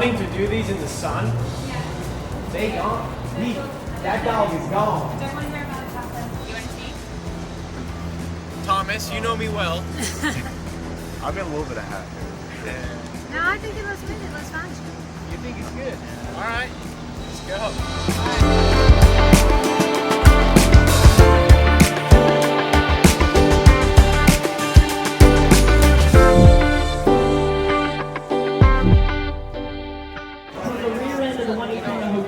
wanting to do these in the sun. They gone. That dog is gone. Don't want to hear about it, Papa. You want to see? Thomas, you know me well. I've been a little bit of hat. No, I think it looks good. It looks fun. You think it's good? All right, let's go.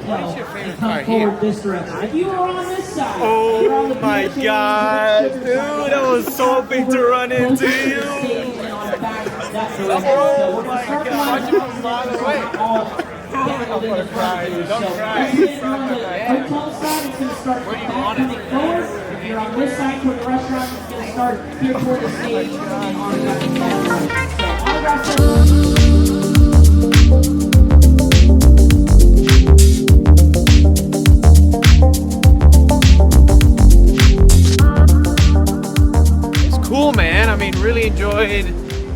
What's your favorite part here? This direction. If you are on this side, you're on the My God, dude, I was so hoping to run into you. Oh my God. Watch it from a mile away. Don't cry. Don't cry. Hotel side, it's going to start Where do you back want it? coming forward. If you're on this side toward the restaurant, it's going to start here toward the stage and on back to that direction. So autograph Cool, man. I mean, really enjoyed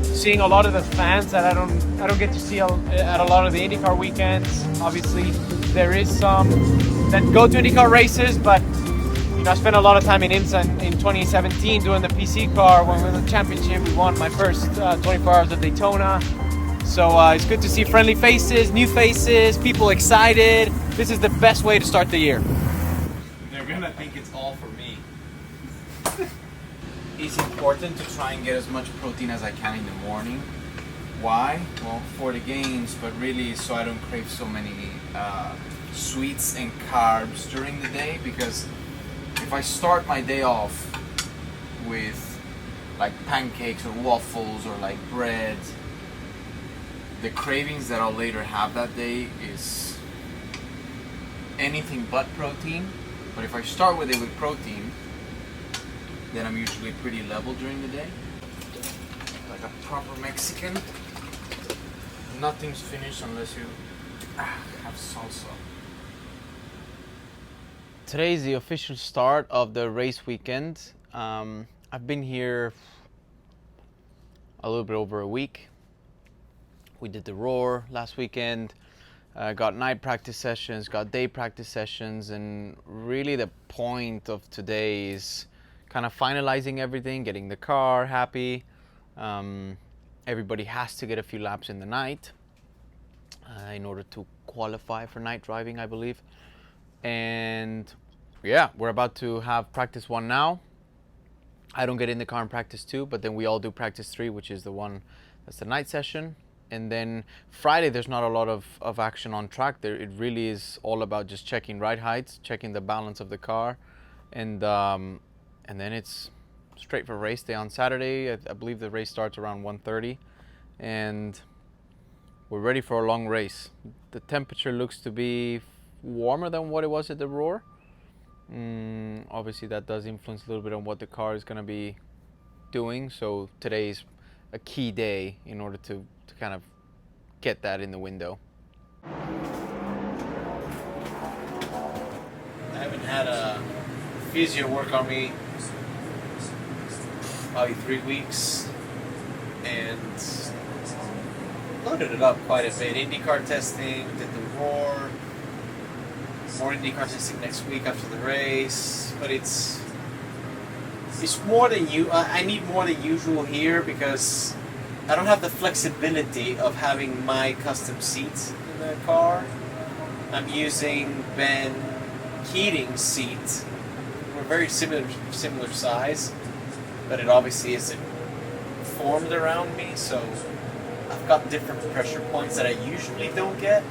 seeing a lot of the fans that I don't get to see at a lot of the IndyCar weekends. Obviously, there is some that go to IndyCar races, but you know, I spent a lot of time in IMSA in 2017 doing the PC car. When we won the championship, we won my first 24 hours of Daytona. So it's good to see friendly faces, new faces, people excited. This is the best way to start the year. They're gonna think it's all for me. It's important to try and get as much protein as I can in the morning. Why? Well, for the gains, but really so I don't crave so many sweets and carbs during the day, because if I start my day off with like pancakes or waffles or like bread, the cravings that I'll later have that day is anything but protein. But if I start with it with protein, then I'm usually pretty level during the day. Like a proper Mexican. Nothing's finished unless you have salsa. Today is the official start of the race weekend. I've been here a little bit over a week. We did the Roar last weekend, got night practice sessions, got day practice sessions, and really the point of today is kind of finalizing everything, getting the car happy. Everybody has to get a few laps in the night in order to qualify for night driving, I believe. And yeah, we're about to have practice 1 now. I don't get in the car in practice 2, but then we all do practice 3, which is the one that's the night session. And then Friday, there's not a lot of action on track. It really is all about just checking ride heights, checking the balance of the car, and then it's straight for race day on Saturday. I believe the race starts around 1:30, and we're ready for a long race. The temperature looks to be warmer than what it was at the Roar. Obviously, that does influence a little bit on what the car is going to be doing. So today is a key day in order to kind of get that in the window. I haven't had a physio work on me probably 3 weeks, and loaded it up quite a bit. IndyCar testing, did the Roar, more IndyCar testing next week after the race, but it's more than I need more than usual here, because I don't have the flexibility of having my custom seats in the car. I'm using Ben Keating's seat. We're very similar size, but it obviously isn't formed around me, so I've got different pressure points that I usually don't get,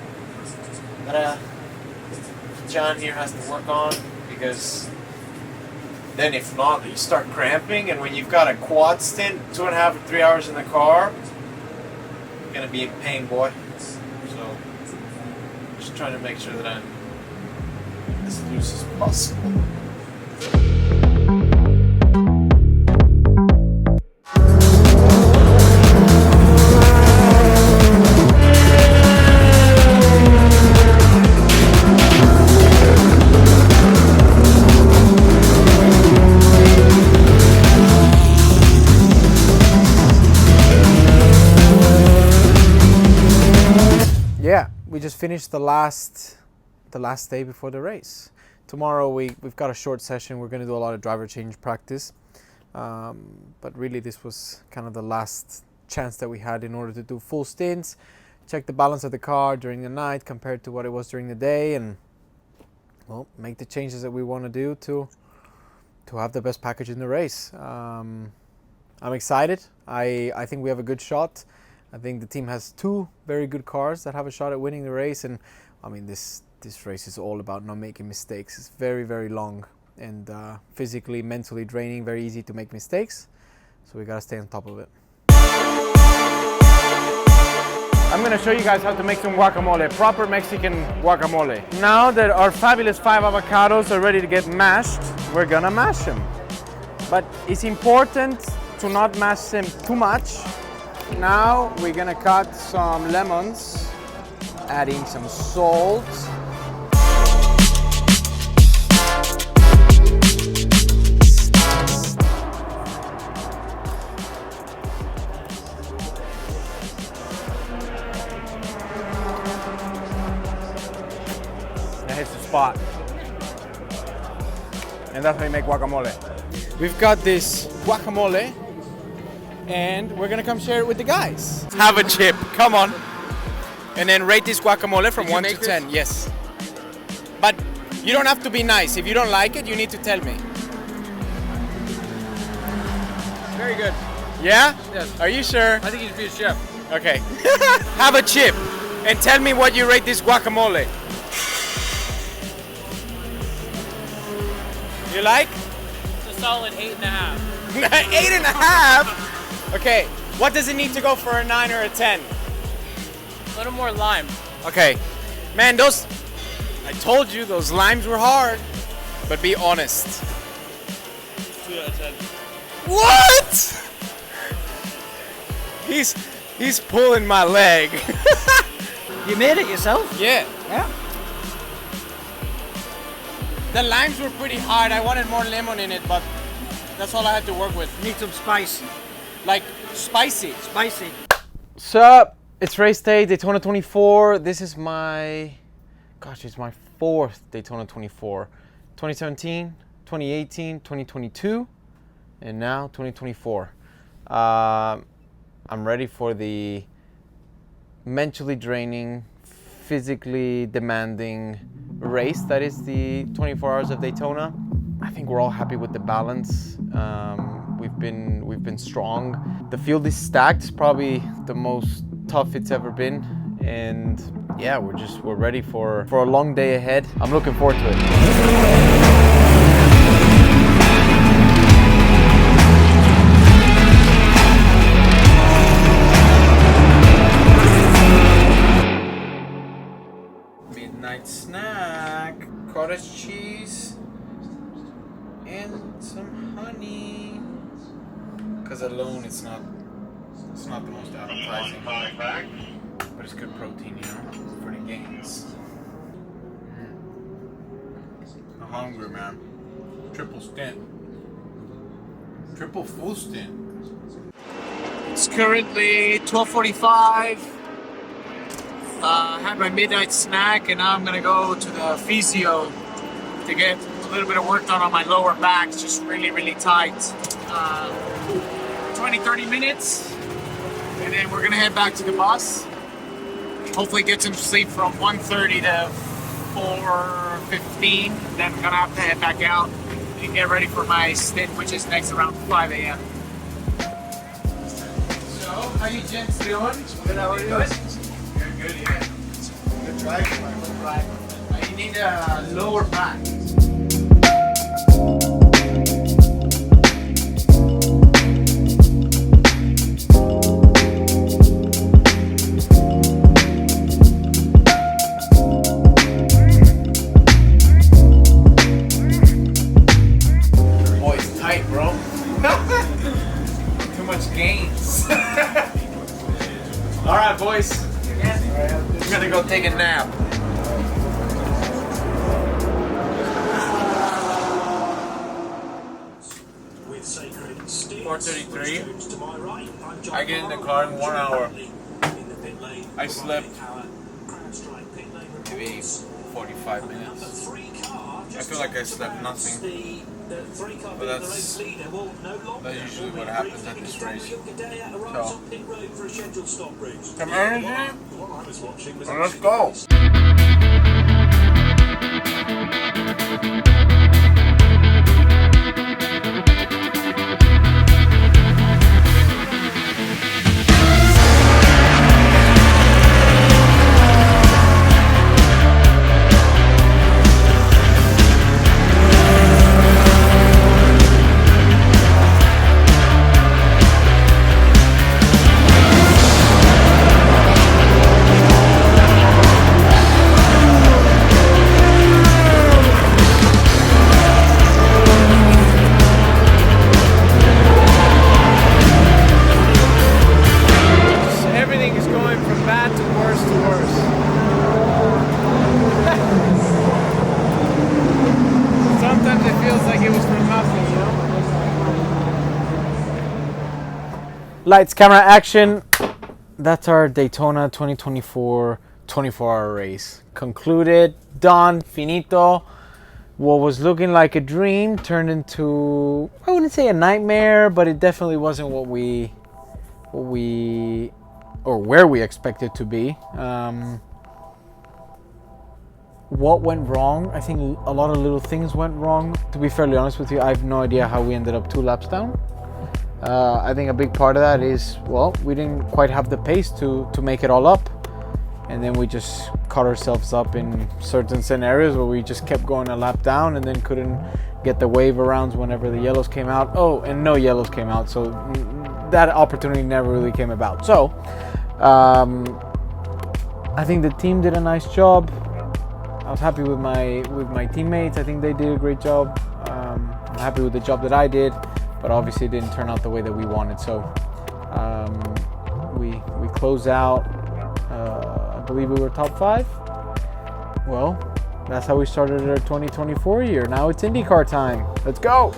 that John here has to work on, because then if not, you start cramping, and when you've got a quad stint, 2.5 or 3 hours in the car, you're gonna be in pain, boy. So just trying to make sure that I'm as loose as possible. Yeah, we just finished the last day before the race. Tomorrow we've got a short session. We're going to do a lot of driver change practice, but really this was kind of the last chance that we had in order to do full stints, check the balance of the car during the night compared to what it was during the day, and well, make the changes that we want to do to have the best package in the race. I'm excited. I think we have a good shot. I think the team has two very good cars that have a shot at winning the race, and I mean this race is all about not making mistakes. It's very, very long and physically, mentally draining, very easy to make mistakes, so we gotta stay on top of it. I'm gonna show you guys how to make some guacamole, proper Mexican guacamole. Now that our fabulous 5 avocados are ready to get mashed, we're gonna mash them. But it's important to not mash them too much. Now we're gonna cut some lemons, adding some salt. That hits the spot. And that's how you make guacamole. We've got this guacamole, and we're gonna come share it with the guys. Have a chip, come on. And then rate this guacamole from 1 to 10, yes. But you don't have to be nice. If you don't like it, you need to tell me. Very good. Yeah? Yes. Are you sure? I think you should be a chef. Okay. Have a chip and tell me what you rate this guacamole. You like? It's a solid 8.5. 8.5? Okay. What does it need to go for a 9 or a 10? A little more lime. Okay. Man, I told you those limes were hard. But be honest. 2 out of 10. What? He's pulling my leg. You made it yourself? Yeah. Yeah. The limes were pretty hard. I wanted more lemon in it, but that's all I had to work with. Need some spice. Like spicy. Spicy. Sup? It's race day, Daytona 24. This is it's my 4th Daytona 24. 2017, 2018, 2022, and now 2024. I'm ready for the mentally draining, physically demanding race that is the 24 Hours of Daytona. I think we're all happy with the balance. We've been strong. The field is stacked. It's probably the most tough it's ever been, and yeah, we're ready for a long day ahead. I'm looking forward to it. Midnight snack, cottage cheese, and some honey. Because alone it's not the most appetizing, but it's good protein, you know, for the gains. I'm hungry, man. Triple stint. Triple full stint. It's currently 12:45. Had my midnight snack, and now I'm gonna go to the physio to get a little bit of work done on my lower back. It's just really, really tight. 20-30 minutes, and then we're gonna head back to the bus. Hopefully get some sleep from 1:30 to 4:15. Then I'm gonna have to head back out and get ready for my stint, which is next around 5 a.m. So, how you gents doing? Good, how are you? Good, yeah. Good driving, man. Good driving. You need a lower back. Boy, it's tight, bro. Too much gains. All right, boys. I'm gonna go take a nap. With sacred 4:33. I get in the car in 1 hour. I slept maybe 45 minutes. I feel like I slept nothing. But that's usually what happens at this race. So, some energy, and let's go. Lights, camera, action. That's our Daytona 2024 24-hour race. Concluded, done, finito. What was looking like a dream turned into, I wouldn't say a nightmare, but it definitely wasn't what we or where we expected to be. What went wrong? I think a lot of little things went wrong. To be fairly honest with you, I have no idea how we ended up 2 laps down. I think a big part of that is, well, we didn't quite have the pace to make it all up. And then we just caught ourselves up in certain scenarios where we just kept going a lap down and then couldn't get the wave arounds whenever the yellows came out. Oh, and no yellows came out, so that opportunity never really came about. So, I think the team did a nice job. I was happy with my teammates. I think they did a great job. I'm happy with the job that I did, but obviously it didn't turn out the way that we wanted. So we closed out. I believe we were top 5. Well, that's how we started our 2024 year. Now it's IndyCar time. Let's go.